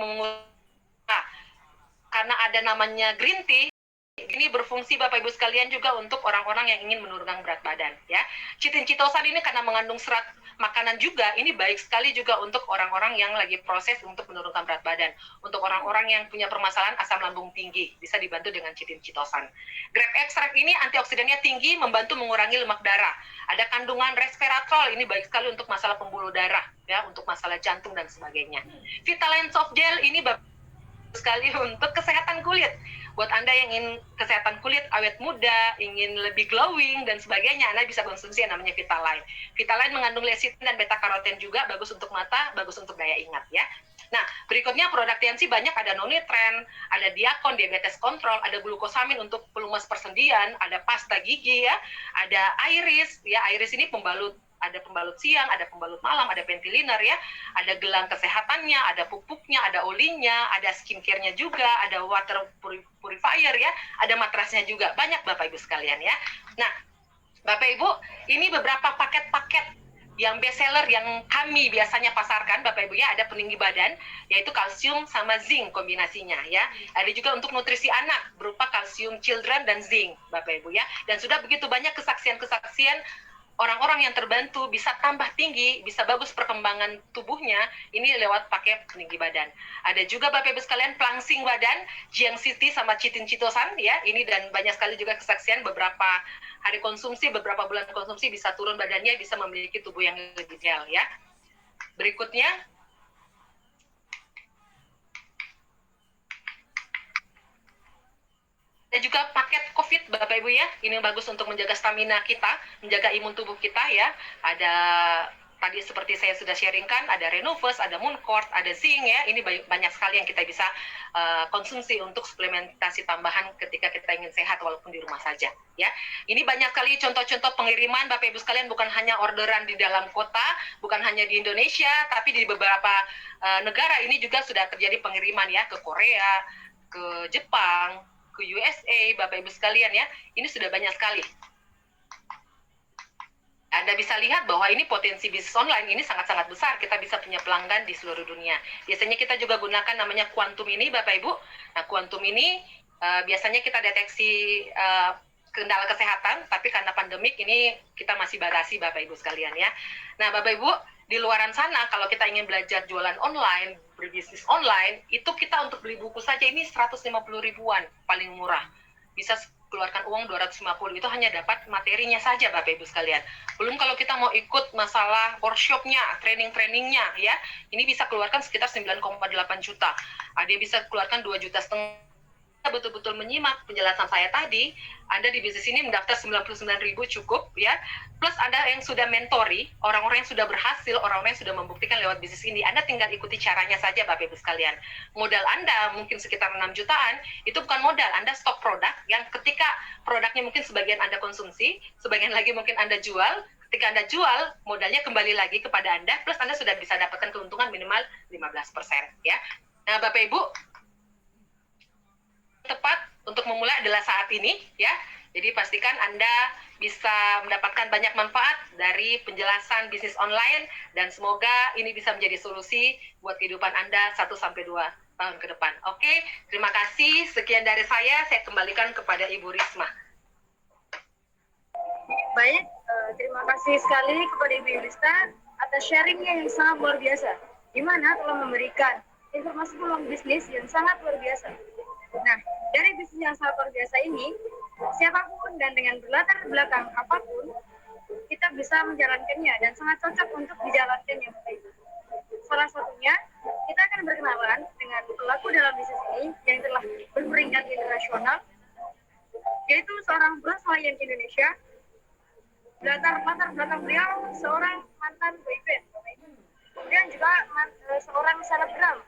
karena ada namanya green tea. Ini berfungsi Bapak Ibu sekalian juga untuk orang-orang yang ingin menurunkan berat badan ya. Chitin chitosan ini karena mengandung serat makanan juga, ini baik sekali juga untuk orang-orang yang lagi proses untuk menurunkan berat badan. Untuk orang-orang yang punya permasalahan asam lambung tinggi, bisa dibantu dengan chitin chitosan. Grape extract ini antioksidannya tinggi, membantu mengurangi lemak darah. Ada kandungan resveratrol, ini baik sekali untuk masalah pembuluh darah ya, untuk masalah jantung dan sebagainya. Vitaline soft gel ini bagus sekali untuk kesehatan kulit. Buat Anda yang ingin kesehatan kulit awet muda, ingin lebih glowing dan sebagainya, Anda bisa konsumsi yang namanya Vitaline. Vitaline mengandung lecithin dan beta karoten juga, bagus untuk mata, bagus untuk daya ingat ya. Nah, berikutnya produk Tiansi banyak, ada Nonitren, ada Diakon, diabetes kontrol, ada glukosamin untuk pelumas persendian, ada pasta gigi ya, ada Iris ya, Iris ini pembalut, ada pembalut siang, ada pembalut malam, ada pentiliner ya, ada gelang kesehatannya, ada pupuknya, ada olinya, ada skincare-nya juga, ada water purifier ya, ada matrasnya juga, banyak Bapak Ibu sekalian ya. Nah, Bapak Ibu, ini beberapa paket-paket yang best seller yang kami biasanya pasarkan Bapak Ibu ya, ada peninggi badan, yaitu kalsium sama zinc kombinasinya ya. Ada juga untuk nutrisi anak berupa kalsium children dan zinc Bapak Ibu ya. Dan sudah begitu banyak kesaksian-kesaksian orang-orang yang terbantu, bisa tambah tinggi, bisa bagus perkembangan tubuhnya, ini lewat pakai peninggi badan. Ada juga Bapak Ibu sekalian pelangsing badan, Jiang City sama Chitin Chitosan ya, ini dan banyak sekali juga kesaksian beberapa hari konsumsi, beberapa bulan konsumsi bisa turun badannya, bisa memiliki tubuh yang lebih ideal ya. Berikutnya, ada juga paket COVID Bapak Ibu ya, ini bagus untuk menjaga stamina kita, menjaga imun tubuh kita ya. Ada tadi seperti saya sudah sharingkan, ada Renufus, ada Mooncort, ada zinc ya, ini banyak sekali yang kita bisa konsumsi untuk suplementasi tambahan ketika kita ingin sehat walaupun di rumah saja ya. Ini banyak sekali contoh-contoh pengiriman Bapak Ibu sekalian, bukan hanya orderan di dalam kota, bukan hanya di Indonesia, tapi di beberapa negara ini juga sudah terjadi pengiriman ya, ke Korea, ke Jepang, ke USA, Bapak Ibu sekalian ya, ini sudah banyak sekali. Anda bisa lihat bahwa ini potensi bisnis online ini sangat-sangat besar, kita bisa punya pelanggan di seluruh dunia. Biasanya kita juga gunakan namanya Quantum ini Bapak Ibu. Nah, Quantum ini biasanya kita deteksi kendala kesehatan, tapi karena pandemik ini kita masih batasi Bapak Ibu sekalian ya. Nah, Bapak Ibu, di luaran sana kalau kita ingin belajar jualan online, berbisnis online, itu kita untuk beli buku saja ini 150 ribuan paling murah. Bisa keluarkan uang 250, itu hanya dapat materinya saja Bapak Ibu sekalian. Belum kalau kita mau ikut masalah workshopnya, training-trainingnya ya, ini bisa keluarkan sekitar 9,8 juta. Ada bisa keluarkan 2,5 juta. Betul-betul menyimak penjelasan saya tadi, Anda di bisnis ini mendaftar 99.000 cukup ya, plus Anda yang sudah mentori, orang-orang yang sudah berhasil, orang-orang yang sudah membuktikan lewat bisnis ini, Anda tinggal ikuti caranya saja Bapak Ibu sekalian. Modal Anda mungkin sekitar 6 jutaan, itu bukan modal, Anda stok produk yang ketika produknya mungkin sebagian Anda konsumsi, sebagian lagi mungkin Anda jual, ketika Anda jual, modalnya kembali lagi kepada Anda, plus Anda sudah bisa dapatkan keuntungan minimal 15% ya. Nah, Bapak Ibu, tepat untuk memulai adalah saat ini ya. Jadi pastikan Anda bisa mendapatkan banyak manfaat dari penjelasan bisnis online dan semoga ini bisa menjadi solusi buat kehidupan Anda 1 sampai 2 tahun ke depan. Oke, terima kasih. Sekian dari saya kembalikan kepada Ibu Risma. Baik, terima kasih sekali kepada Ibu Yulista atas sharingnya yang sangat luar biasa, di mana telah memberikan informasi peluang bisnis yang sangat luar biasa. Nah, dari bisnis yang sangat luar biasa ini, siapapun dan dengan berlatar belakang apapun, kita bisa menjalankannya dan sangat cocok untuk dijalankannya. Salah satunya, kita akan berkenalan dengan pelaku dalam bisnis ini yang telah berperingkat internasional, yaitu seorang Brazilian Indonesia. Latar belakang beliau seorang mantan boyband, kemudian juga seorang selebgram.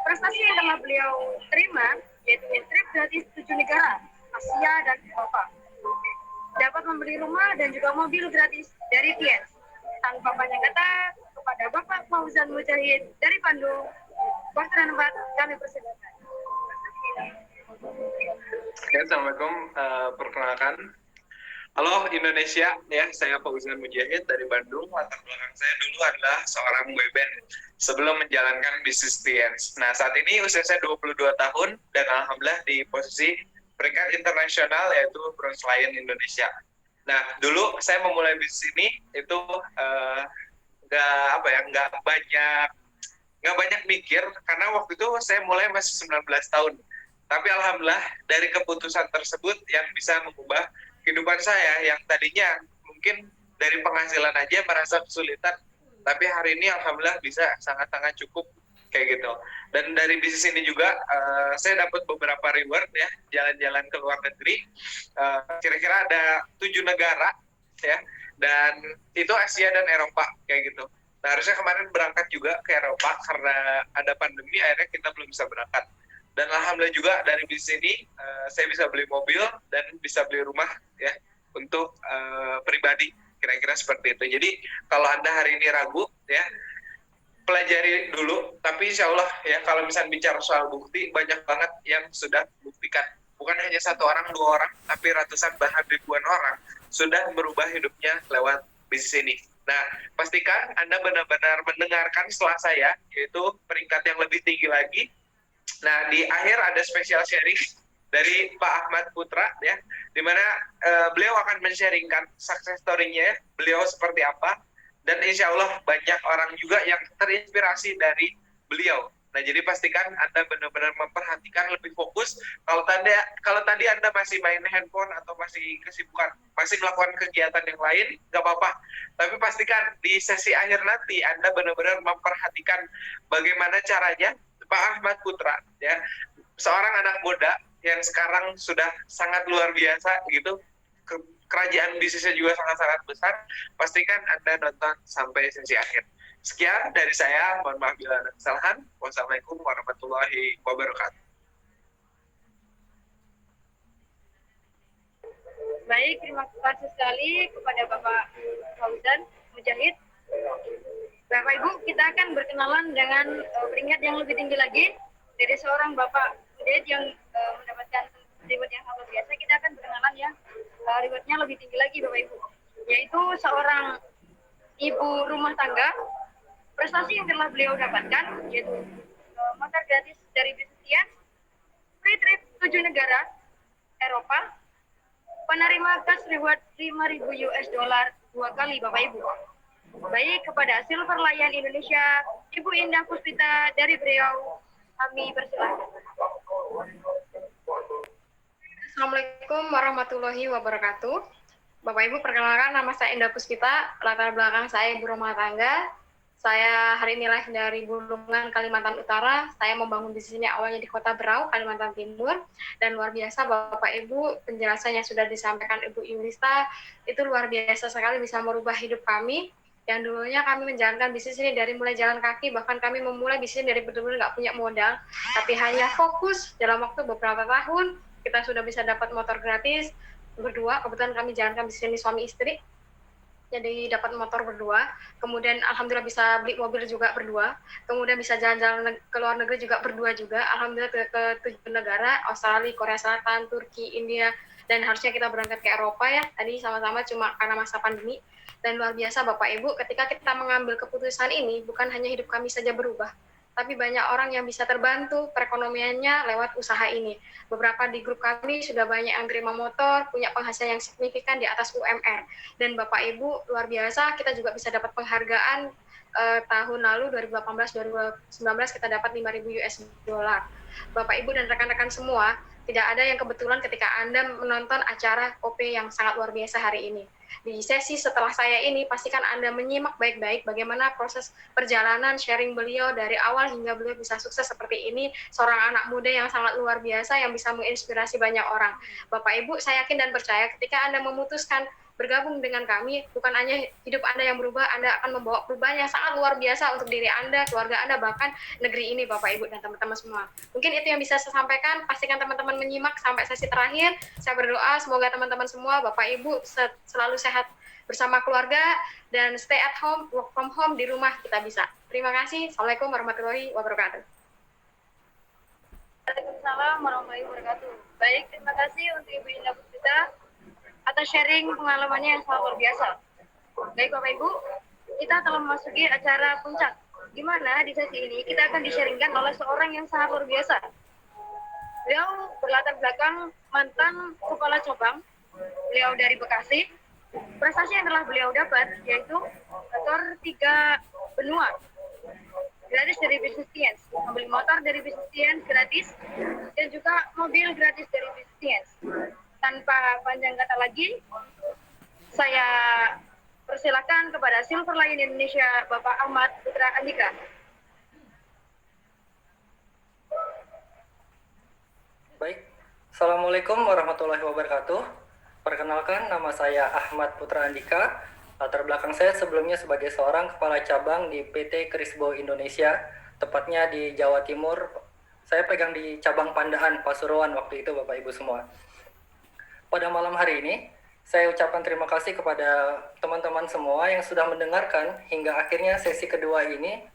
Prestasi yang telah beliau terima yaitu trip gratis 7 negara Asia dan Eropa, dapat membeli rumah dan juga mobil gratis dari Tiens. Tanpa banyak kata, kepada Bapak Fauzan Mujahid dari Bandung, waktu dan tempat kami persilakan. Oke, Assalamualaikum. Perkenalkan, halo Indonesia, ya saya Fauzan Mujahid dari Bandung. Latar belakang saya dulu adalah seorang boyband sebelum menjalankan bisnis Tiens. Nah, saat ini usia saya 22 tahun dan alhamdulillah di posisi peringkat internasional yaitu Bronze Lion Indonesia. Nah, dulu saya memulai bisnis ini itu nggak banyak mikir karena waktu itu saya mulai masih 19 tahun. Tapi alhamdulillah dari keputusan tersebut yang bisa mengubah kehidupan saya yang tadinya mungkin dari penghasilan aja merasa kesulitan, tapi hari ini alhamdulillah bisa sangat-sangat cukup kayak gitu. Dan dari bisnis ini juga saya dapat beberapa reward ya, jalan-jalan ke luar negeri, kira-kira ada 7 negara ya, dan itu Asia dan Eropa kayak gitu. Nah, harusnya kemarin berangkat juga ke Eropa karena ada pandemi, akhirnya kita belum bisa berangkat. Dan alhamdulillah juga dari bisnis ini saya bisa beli mobil dan bisa beli rumah ya untuk pribadi, kira-kira seperti itu. Jadi kalau Anda hari ini ragu ya, pelajari dulu, tapi insya Allah ya kalau misalnya bicara soal bukti, banyak banget yang sudah buktikan. Bukan hanya 1 orang, 2 orang, tapi ratusan bahkan ribuan orang sudah berubah hidupnya lewat bisnis ini. Nah, pastikan Anda benar-benar mendengarkan setelah saya, yaitu peringkat yang lebih tinggi lagi. Nah, di akhir ada special sharing dari Pak Ahmad Putra ya, di mana beliau akan men-sharingkan success story-nya, beliau seperti apa, dan insya Allah banyak orang juga yang terinspirasi dari beliau. Nah, jadi pastikan Anda benar-benar memperhatikan lebih fokus. Kalau tadi Anda masih main handphone atau masih kesibukan, masih melakukan kegiatan yang lain, nggak apa-apa. Tapi pastikan di sesi akhir nanti Anda benar-benar memperhatikan bagaimana caranya Pak Ahmad Putra, ya, seorang anak muda yang sekarang sudah sangat luar biasa gitu, kerajaan bisnisnya juga sangat-sangat besar. Pastikan Anda nonton sampai sesi akhir. Sekian dari saya, mohon maaf bila ada kesalahan. Wassalamualaikum warahmatullahi wabarakatuh. Baik, terima kasih sekali kepada Bapak Fauzan Mujahid. Bapak Ibu, kita akan berkenalan dengan peringkat yang lebih tinggi lagi dari seorang Bapak Mujahid yang mendapatkan reward yang sangat biasa. Kita akan berkenalan ya, rewardnya lebih tinggi lagi Bapak Ibu, yaitu seorang ibu rumah tangga. Prestasi yang telah beliau dapatkan yaitu motor gratis dari bisnis Tiens, free trip 7 negara Eropa, penerima cash reward 5.000 US dollar 2 kali Bapak Ibu. Baik, kepada Silver Lion Indonesia, Ibu Indah Puspita dari Beliau, kami persilahkan. Assalamualaikum warahmatullahi wabarakatuh. Bapak Ibu, perkenalkan nama saya Indah Puspita, latar belakang saya ibu rumah tangga. Saya hari ini lahir dari Bulungan, Kalimantan Utara. Saya membangun bisnis ini awalnya di Kota Berau, Kalimantan Timur. Dan luar biasa Bapak Ibu, penjelasan yang sudah disampaikan Ibu Yulista itu luar biasa sekali, bisa merubah hidup kami. Yang dulunya kami menjalankan bisnis ini dari mulai jalan kaki, bahkan kami memulai bisnis dari benar-benar nggak punya modal, tapi hanya fokus dalam waktu beberapa tahun, kita sudah bisa dapat motor gratis berdua. Kebetulan kami jalankan bisnis ini suami istri. jadi dapat motor berdua, kemudian alhamdulillah bisa beli mobil juga berdua, kemudian bisa jalan-jalan ke luar negeri juga berdua juga, alhamdulillah ke 7 negara, Australia, Korea Selatan, Turki, India, dan harusnya kita berangkat ke Eropa ya, tadi sama-sama cuma karena masa pandemi. Dan luar biasa Bapak Ibu, ketika kita mengambil keputusan ini, bukan hanya hidup kami saja berubah, tapi banyak orang yang bisa terbantu perekonomiannya lewat usaha ini. Beberapa di grup kami sudah banyak yang terima motor, punya penghasilan yang signifikan di atas UMR. Dan Bapak Ibu, luar biasa, kita juga bisa dapat penghargaan tahun lalu 2018-2019 kita dapat 5.000 US dollar. Bapak Ibu dan rekan-rekan semua, tidak ada yang kebetulan ketika Anda menonton acara OP yang sangat luar biasa hari ini. Di sesi setelah saya ini, pastikan Anda menyimak baik-baik bagaimana proses perjalanan sharing beliau dari awal hingga beliau bisa sukses seperti ini, seorang anak muda yang sangat luar biasa yang bisa menginspirasi banyak orang. Bapak Ibu, saya yakin dan percaya ketika Anda memutuskan bergabung dengan kami, bukan hanya hidup Anda yang berubah, Anda akan membawa perubahan yang sangat luar biasa untuk diri Anda, keluarga Anda, bahkan negeri ini, Bapak Ibu dan teman-teman semua. Mungkin itu yang bisa saya sampaikan, pastikan teman-teman menyimak sampai sesi terakhir. Saya berdoa semoga teman-teman semua, Bapak Ibu selalu sehat bersama keluarga, dan stay at home, work from home, di rumah kita bisa. Terima kasih. Assalamualaikum warahmatullahi wabarakatuh. Waalaikumsalam warahmatullahi wabarakatuh. Baik, terima kasih untuk Ibu Indah Puspita atas sharing pengalamannya yang sangat luar biasa. Baik Bapak Ibu, kita telah memasuki acara puncak, di mana di sesi ini kita akan di-sharingkan oleh seorang yang sangat luar biasa. Beliau berlatar belakang mantan kepala cabang, beliau dari Bekasi. Prestasi yang telah beliau dapat yaitu motor 3 benua gratis dari Business Science, membeli motor dari Business Science gratis, dan juga mobil gratis dari Business Science. Tanpa panjang kata lagi, saya persilakan kepada Silver Lion Indonesia, Bapak Ahmad Putra Andika. Baik, Assalamualaikum warahmatullahi wabarakatuh. Perkenalkan, nama saya Ahmad Putra Andika. Latar belakang saya sebelumnya sebagai seorang kepala cabang di PT Krisbo Indonesia, tepatnya di Jawa Timur. Saya pegang di cabang Pandaan, Pasuruan waktu itu, Bapak Ibu semua. Pada malam hari ini, saya ucapkan terima kasih kepada teman-teman semua yang sudah mendengarkan hingga akhirnya sesi kedua ini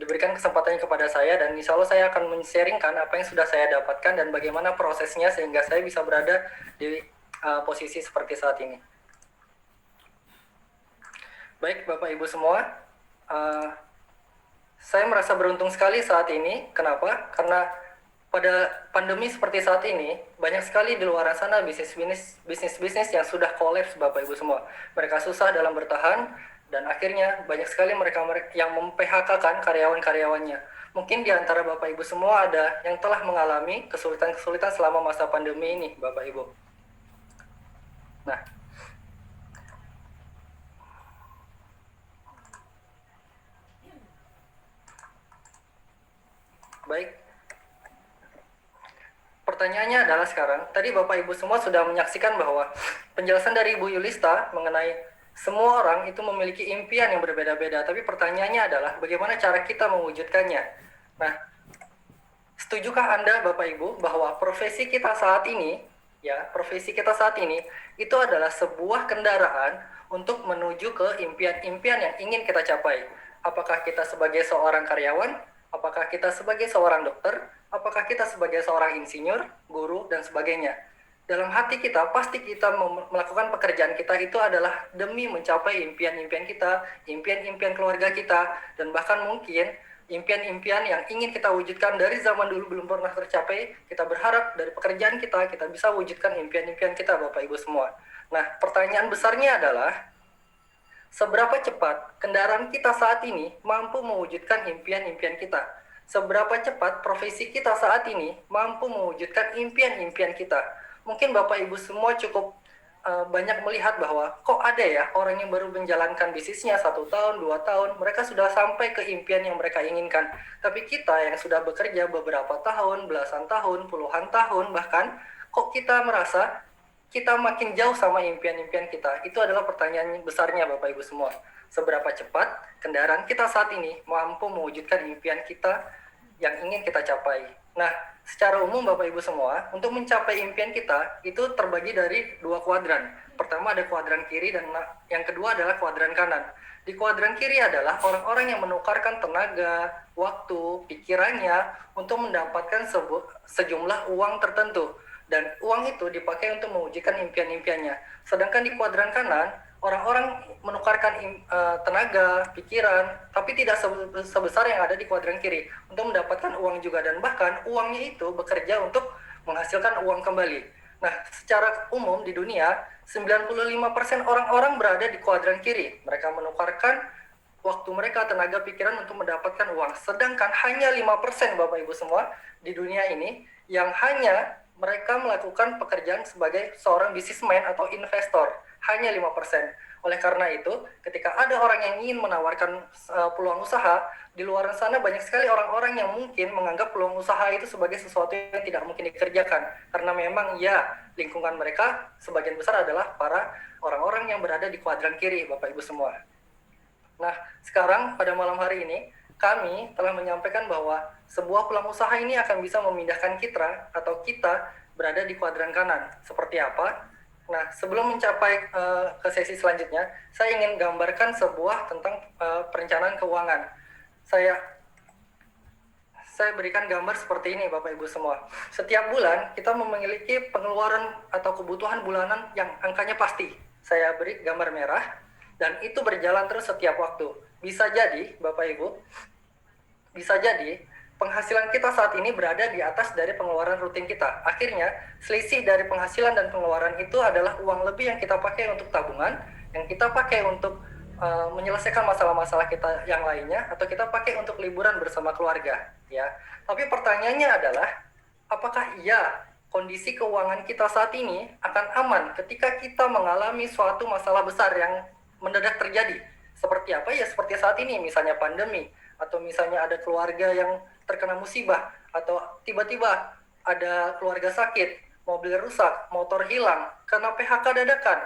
diberikan kesempatannya kepada saya, dan insya Allah saya akan men-sharingkan apa yang sudah saya dapatkan dan bagaimana prosesnya sehingga saya bisa berada di posisi seperti saat ini. Baik Bapak Ibu semua, saya merasa beruntung sekali saat ini. Kenapa? Karena pada pandemi seperti saat ini, banyak sekali di luar sana bisnis yang sudah kolaps Bapak Ibu semua. Mereka susah dalam bertahan, dan akhirnya banyak sekali mereka yang mem-PHK-kan karyawan-karyawannya. Mungkin di antara Bapak Ibu semua ada yang telah mengalami kesulitan-kesulitan selama masa pandemi ini, Bapak Ibu. Nah, baik. Pertanyaannya adalah sekarang, tadi Bapak Ibu semua sudah menyaksikan bahwa penjelasan dari Ibu Yulista mengenai semua orang itu memiliki impian yang berbeda-beda, tapi pertanyaannya adalah bagaimana cara kita mewujudkannya. Nah, setujukah Anda Bapak Ibu bahwa profesi kita saat ini itu adalah sebuah kendaraan untuk menuju ke impian-impian yang ingin kita capai. Apakah kita sebagai seorang karyawan, apakah kita sebagai seorang dokter, apakah kita sebagai seorang insinyur, guru, dan sebagainya. Dalam hati kita, pasti kita melakukan pekerjaan kita itu adalah demi mencapai impian-impian kita, impian-impian keluarga kita, dan bahkan mungkin impian-impian yang ingin kita wujudkan dari zaman dulu belum pernah tercapai. Kita berharap dari pekerjaan kita bisa wujudkan impian-impian kita, Bapak Ibu semua. Nah, pertanyaan besarnya adalah, seberapa cepat kendaraan kita saat ini mampu mewujudkan impian-impian kita? Seberapa cepat profesi kita saat ini mampu mewujudkan impian-impian kita? Mungkin Bapak Ibu semua cukup banyak melihat bahwa kok ada ya orang yang baru menjalankan bisnisnya 1 tahun, 2 tahun, mereka sudah sampai ke impian yang mereka inginkan. Tapi kita yang sudah bekerja beberapa tahun, belasan tahun, puluhan tahun bahkan, kok kita merasa kita makin jauh sama impian-impian kita? Itu adalah pertanyaan besarnya Bapak Ibu semua. Seberapa cepat kendaraan kita saat ini mampu mewujudkan impian kita yang ingin kita capai. Nah, secara umum Bapak Ibu semua, untuk mencapai impian kita itu terbagi dari dua kuadran. Pertama ada kuadran kiri dan yang kedua adalah kuadran kanan. Di kuadran kiri adalah orang-orang yang menukarkan tenaga, waktu, pikirannya untuk mendapatkan sejumlah uang tertentu. Dan uang itu dipakai untuk mewujudkan impian-impiannya. Sedangkan di kuadran kanan, orang-orang menukarkan tenaga, pikiran, tapi tidak sebesar yang ada di kuadran kiri untuk mendapatkan uang juga, dan bahkan uangnya itu bekerja untuk menghasilkan uang kembali. Nah, secara umum di dunia 95% orang-orang berada di kuadran kiri. Mereka menukarkan waktu mereka, tenaga, pikiran untuk mendapatkan uang. Sedangkan hanya 5% Bapak Ibu semua di dunia ini yang hanya mereka melakukan pekerjaan sebagai seorang businessman atau investor. Hanya 5%. Oleh karena itu, ketika ada orang yang ingin menawarkan peluang usaha, di luar sana banyak sekali orang-orang yang mungkin menganggap peluang usaha itu sebagai sesuatu yang tidak mungkin dikerjakan. Karena memang ya, lingkungan mereka sebagian besar adalah para orang-orang yang berada di kuadran kiri, Bapak Ibu semua. Nah, sekarang pada malam hari ini, kami telah menyampaikan bahwa sebuah peluang usaha ini akan bisa memindahkan kita atau kita berada di kuadran kanan. Seperti apa? Nah, sebelum mencapai ke sesi selanjutnya, saya ingin gambarkan sebuah tentang perencanaan keuangan. Saya berikan gambar seperti ini, Bapak Ibu semua. Setiap bulan kita memiliki pengeluaran atau kebutuhan bulanan yang angkanya pasti. Saya beri gambar merah, dan itu berjalan terus setiap waktu. Bisa jadi, Bapak Ibu, bisa jadi penghasilan kita saat ini berada di atas dari pengeluaran rutin kita. Akhirnya, selisih dari penghasilan dan pengeluaran itu adalah uang lebih yang kita pakai untuk tabungan, yang kita pakai untuk menyelesaikan masalah-masalah kita yang lainnya, atau kita pakai untuk liburan bersama keluarga. Ya. Tapi pertanyaannya adalah, apakah iya kondisi keuangan kita saat ini akan aman ketika kita mengalami suatu masalah besar yang mendadak terjadi? Seperti apa? Ya seperti saat ini, misalnya pandemi, atau misalnya ada keluarga yang terkena musibah, atau tiba-tiba ada keluarga sakit, mobil rusak, motor hilang, karena PHK dadakan,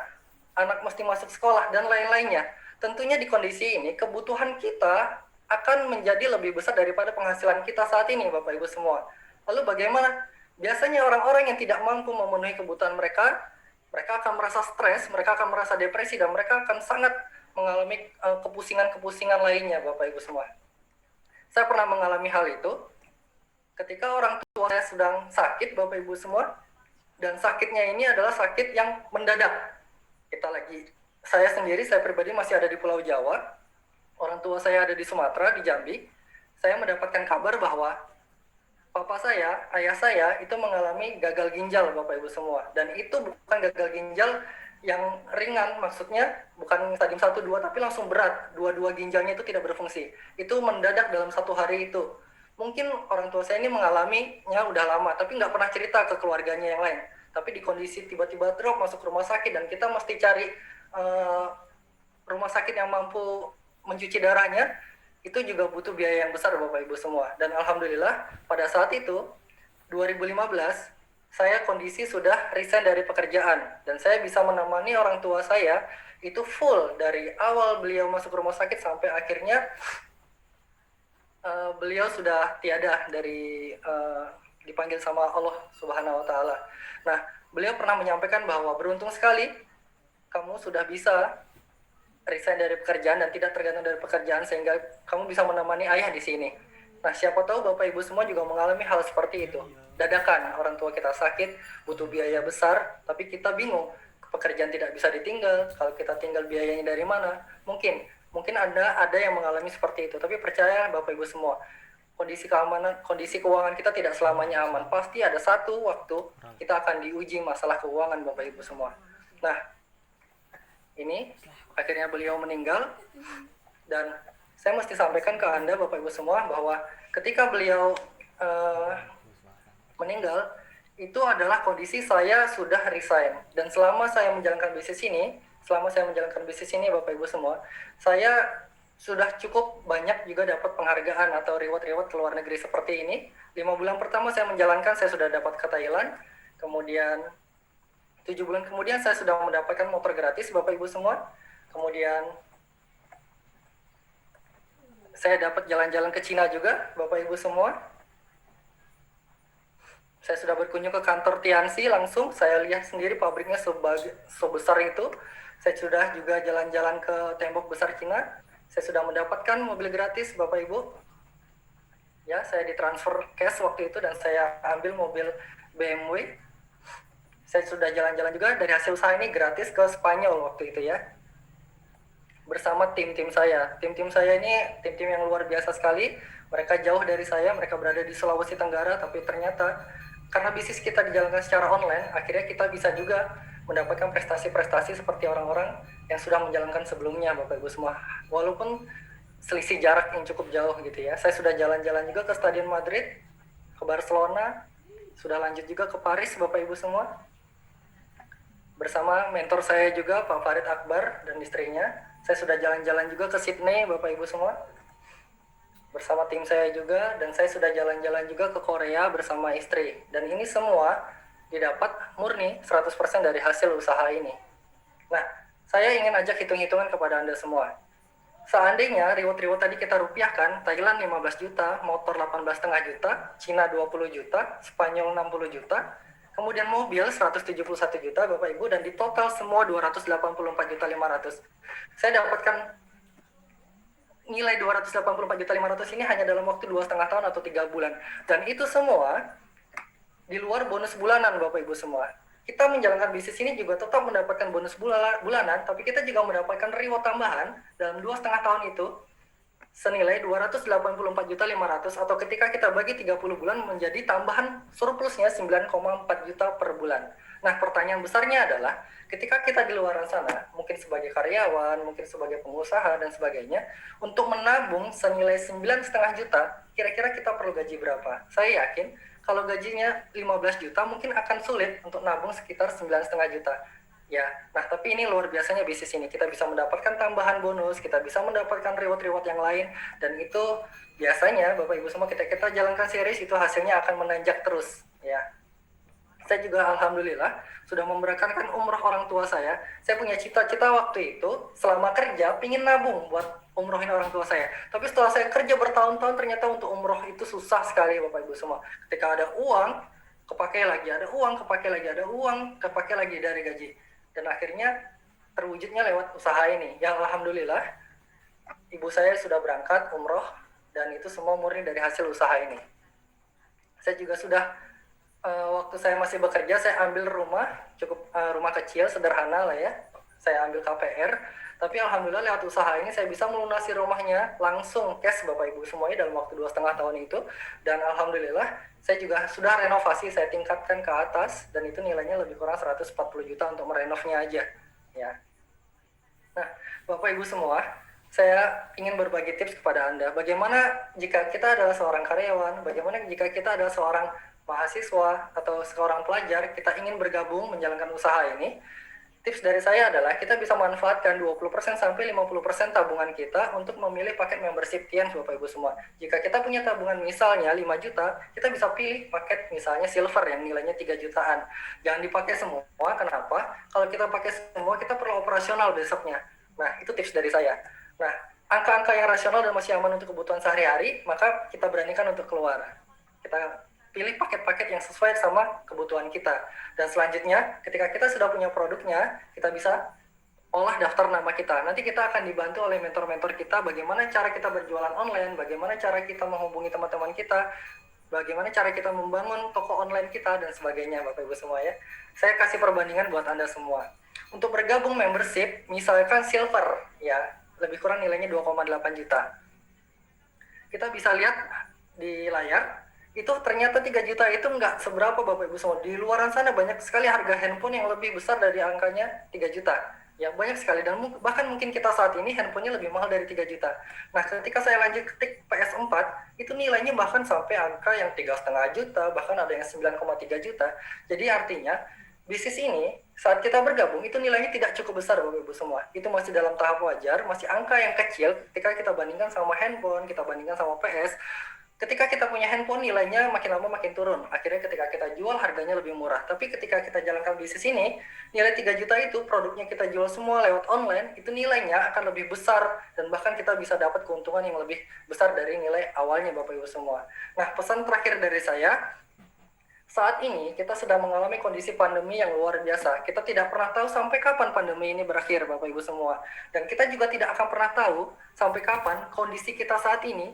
anak mesti masuk sekolah, dan lain-lainnya. Tentunya di kondisi ini, kebutuhan kita akan menjadi lebih besar daripada penghasilan kita saat ini, Bapak Ibu semua. Lalu bagaimana? Biasanya orang-orang yang tidak mampu memenuhi kebutuhan mereka akan merasa stres, mereka akan merasa depresi, dan mereka akan sangat mengalami kepusingan-kepusingan lainnya, Bapak Ibu semua. Saya pernah mengalami hal itu ketika orang tua saya sedang sakit, Bapak Ibu semua, dan sakitnya ini adalah sakit yang mendadak. Saya pribadi masih ada di Pulau Jawa, orang tua saya ada di Sumatera, di Jambi. Saya mendapatkan kabar bahwa papa saya, ayah saya itu mengalami gagal ginjal, Bapak Ibu semua, dan itu bukan gagal ginjal yang ringan, maksudnya bukan stadium 1, 2, tapi langsung berat. Dua-dua ginjalnya itu tidak berfungsi. Itu mendadak dalam 1 hari itu. Mungkin orang tua saya ini mengalaminya udah lama, tapi nggak pernah cerita ke keluarganya yang lain. Tapi di kondisi tiba-tiba drop masuk rumah sakit, dan kita mesti cari rumah sakit yang mampu mencuci darahnya, itu juga butuh biaya yang besar, Bapak Ibu semua. Dan Alhamdulillah, pada saat itu, 2015, saya kondisi sudah resign dari pekerjaan, dan saya bisa menemani orang tua saya itu full dari awal beliau masuk rumah sakit sampai akhirnya beliau sudah tiada dari dipanggil sama Allah Subhanahu wa Ta'ala. Nah, beliau pernah menyampaikan bahwa beruntung sekali kamu sudah bisa resign dari pekerjaan dan tidak tergantung dari pekerjaan, sehingga kamu bisa menemani ayah di sini. Nah, siapa tahu Bapak Ibu semua juga mengalami hal seperti itu. Dadakan orang tua kita sakit, butuh biaya besar, tapi kita bingung, pekerjaan tidak bisa ditinggal, kalau kita tinggal biayanya dari mana? Mungkin ada yang mengalami seperti itu, tapi percaya Bapak Ibu semua, kondisi keamanan, kondisi keuangan kita tidak selamanya aman. Pasti ada satu waktu kita akan diuji masalah keuangan, Bapak Ibu semua. Nah, ini akhirnya beliau meninggal, dan saya mesti sampaikan ke Anda, Bapak Ibu semua, bahwa ketika beliau meninggal, itu adalah kondisi saya sudah resign. Dan selama saya menjalankan bisnis ini, Bapak Ibu semua, saya sudah cukup banyak juga dapat penghargaan atau reward ke luar negeri seperti ini. 5 bulan pertama saya menjalankan, saya sudah dapat ke Thailand. Kemudian 7 bulan kemudian saya sudah mendapatkan motor gratis, Bapak Ibu semua. Kemudian saya dapat jalan-jalan ke Cina juga, Bapak Ibu semua. Saya sudah berkunjung ke kantor Tianxi langsung, saya lihat sendiri pabriknya sebesar itu. Saya sudah juga jalan-jalan ke tembok besar Cina. Saya sudah mendapatkan mobil gratis, Bapak Ibu. Ya, saya ditransfer cash waktu itu dan saya ambil mobil BMW. Saya sudah jalan-jalan juga dari hasil usaha ini gratis ke Spanyol waktu itu ya. Bersama tim-tim saya. Tim-tim saya ini tim-tim yang luar biasa sekali. Mereka jauh dari saya, mereka berada di Sulawesi Tenggara, tapi ternyata karena bisnis kita dijalankan secara online, akhirnya kita bisa juga mendapatkan prestasi-prestasi seperti orang-orang yang sudah menjalankan sebelumnya, Bapak Ibu semua. Walaupun selisih jarak yang cukup jauh gitu ya. Saya sudah jalan-jalan juga ke Stadion Madrid, ke Barcelona, sudah lanjut juga ke Paris, Bapak Ibu semua. Bersama mentor saya juga, Pak Farid Akbar dan istrinya. Saya sudah jalan-jalan juga ke Sydney, Bapak Ibu semua. Bersama tim saya juga, dan saya sudah jalan-jalan juga ke Korea bersama istri. Dan ini semua didapat murni 100% dari hasil usaha ini. Nah, saya ingin ajak hitung-hitungan kepada Anda semua. Seandainya reward-reward tadi kita rupiahkan, Thailand 15 juta, motor 18,5 juta, Cina 20 juta, Spanyol 60 juta, kemudian mobil 171 juta, Bapak Ibu, dan di total semua 284.500.000. Saya dapatkan nilai 284.500.000 ini hanya dalam waktu 2,5 tahun atau 3 bulan. Dan itu semua di luar bonus bulanan, Bapak Ibu semua. Kita menjalankan bisnis ini juga tetap mendapatkan bonus bulanan, tapi kita juga mendapatkan reward tambahan dalam 2,5 tahun itu senilai 284.500.000, atau ketika kita bagi 30 bulan menjadi tambahan surplusnya 9,4 juta per bulan. Nah, pertanyaan besarnya adalah ketika kita di luar sana, mungkin sebagai karyawan, mungkin sebagai pengusaha dan sebagainya, untuk menabung senilai 9,5 juta, kira-kira kita perlu gaji berapa? Saya yakin kalau gajinya 15 juta mungkin akan sulit untuk nabung sekitar 9,5 juta. Ya, nah tapi ini luar biasanya bisnis ini. Kita bisa mendapatkan tambahan bonus, kita bisa mendapatkan reward-reward yang lain, dan itu biasanya Bapak Ibu semua kita jalankan series itu hasilnya akan menanjak terus, ya. Saya juga alhamdulillah sudah memberangkatkan umroh orang tua saya. Saya punya cita-cita waktu itu selama kerja pingin nabung buat umrohin orang tua saya. Tapi setelah saya kerja bertahun-tahun ternyata untuk umroh itu susah sekali, Bapak Ibu semua. Ketika ada uang kepakai lagi, ada uang kepakai lagi, ada uang kepakai lagi dari gaji. Dan akhirnya terwujudnya lewat usaha ini. Yang alhamdulillah ibu saya sudah berangkat umroh dan itu semua murni dari hasil usaha ini. Saya juga sudah waktu saya masih bekerja, saya ambil rumah, cukup rumah kecil, sederhana lah ya. Saya ambil KPR, tapi alhamdulillah lewat usaha ini saya bisa melunasi rumahnya langsung cash, Bapak Ibu semuanya, dalam waktu 2,5 tahun itu. Dan alhamdulillah saya juga sudah renovasi, saya tingkatkan ke atas, dan itu nilainya lebih kurang 140 juta untuk merenovnya aja. Ya. Nah, Bapak Ibu semua, saya ingin berbagi tips kepada Anda. Bagaimana jika kita adalah seorang karyawan, bagaimana jika kita adalah seorang mahasiswa atau seorang pelajar, kita ingin bergabung menjalankan usaha ini. Tips dari saya adalah kita bisa manfaatkan 20% sampai 50% tabungan kita untuk memilih paket membership Tianx, Bapak Ibu semua. Jika kita punya tabungan misalnya 5 juta, kita bisa pilih paket misalnya silver yang nilainya 3 jutaan. Jangan dipakai semua, kenapa? Kalau kita pakai semua, kita perlu operasional besoknya. Nah, itu tips dari saya. Nah, angka-angka yang rasional dan masih aman untuk kebutuhan sehari-hari, maka kita beranikan untuk keluar. Kita pilih paket-paket yang sesuai sama kebutuhan kita. Dan selanjutnya, ketika kita sudah punya produknya, kita bisa olah daftar nama kita. Nanti kita akan dibantu oleh mentor-mentor kita bagaimana cara kita berjualan online, bagaimana cara kita menghubungi teman-teman kita, bagaimana cara kita membangun toko online kita, dan sebagainya, Bapak Ibu semua ya. Saya kasih perbandingan buat Anda semua. Untuk bergabung membership, misalkan silver, ya, lebih kurang nilainya 2,8 juta. Kita bisa lihat di layar, itu ternyata 3 juta itu nggak seberapa, Bapak Ibu semua. Di luaran sana banyak sekali harga handphone yang lebih besar dari angkanya 3 juta. Ya, banyak sekali. Dan bahkan mungkin kita saat ini handphonenya lebih mahal dari 3 juta. Nah, ketika saya lanjut ketik PS4, itu nilainya bahkan sampai angka yang 3,5 juta, bahkan ada yang 9,3 juta. Jadi artinya, bisnis ini saat kita bergabung itu nilainya tidak cukup besar, Bapak Ibu semua. Itu masih dalam tahap wajar, masih angka yang kecil ketika kita bandingkan sama handphone, kita bandingkan sama PS. Ketika kita punya handphone, nilainya makin lama makin turun. Akhirnya ketika kita jual, harganya lebih murah. Tapi ketika kita jalankan bisnis ini, nilai 3 juta itu, produknya kita jual semua lewat online, itu nilainya akan lebih besar. Dan bahkan kita bisa dapat keuntungan yang lebih besar dari nilai awalnya, Bapak Ibu semua. Nah, pesan terakhir dari saya, Saat ini kita sedang mengalami kondisi pandemi yang luar biasa. Kita tidak pernah tahu sampai kapan pandemi ini berakhir, Bapak Ibu semua. Dan kita juga tidak akan pernah tahu sampai kapan kondisi kita saat ini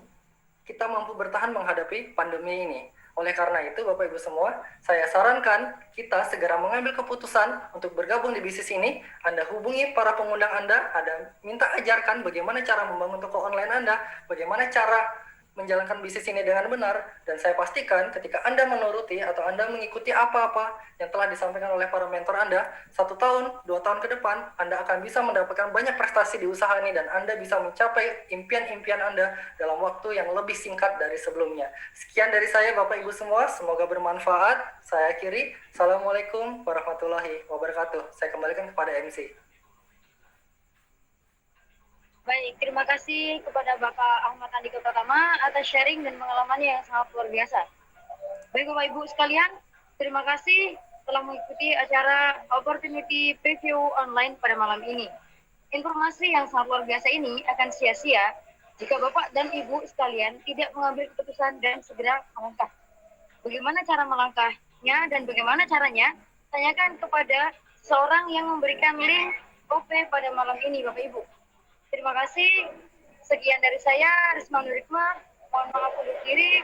kita mampu bertahan menghadapi pandemi ini. Oleh karena itu, Bapak Ibu semua, saya sarankan kita segera mengambil keputusan untuk bergabung di bisnis ini. Anda hubungi para pengundang Anda, Anda minta ajarkan bagaimana cara membangun toko online Anda, bagaimana cara menjalankan bisnis ini dengan benar, dan saya pastikan ketika Anda menuruti atau Anda mengikuti apa-apa yang telah disampaikan oleh para mentor Anda, 1 tahun, 2 tahun ke depan, Anda akan bisa mendapatkan banyak prestasi di usaha ini, dan Anda bisa mencapai impian-impian Anda dalam waktu yang lebih singkat dari sebelumnya. Sekian dari saya, Bapak Ibu semua, semoga bermanfaat. Saya akhiri. Assalamualaikum warahmatullahi wabarakatuh. Saya kembalikan kepada MC. Baik, terima kasih kepada Bapak Ahmad Andika Pratama atas sharing dan pengalamannya yang sangat luar biasa. Baik Bapak Ibu sekalian, terima kasih telah mengikuti acara Opportunity Preview Online pada malam ini. Informasi yang sangat luar biasa ini akan sia-sia jika Bapak dan Ibu sekalian tidak mengambil keputusan dan segera melangkah. Bagaimana cara melangkahnya dan bagaimana caranya? Tanyakan kepada seorang yang memberikan link OP pada malam ini, Bapak Ibu. Terima kasih. Sekian dari saya, Risma Nurikma. Mohon maaf undur diri.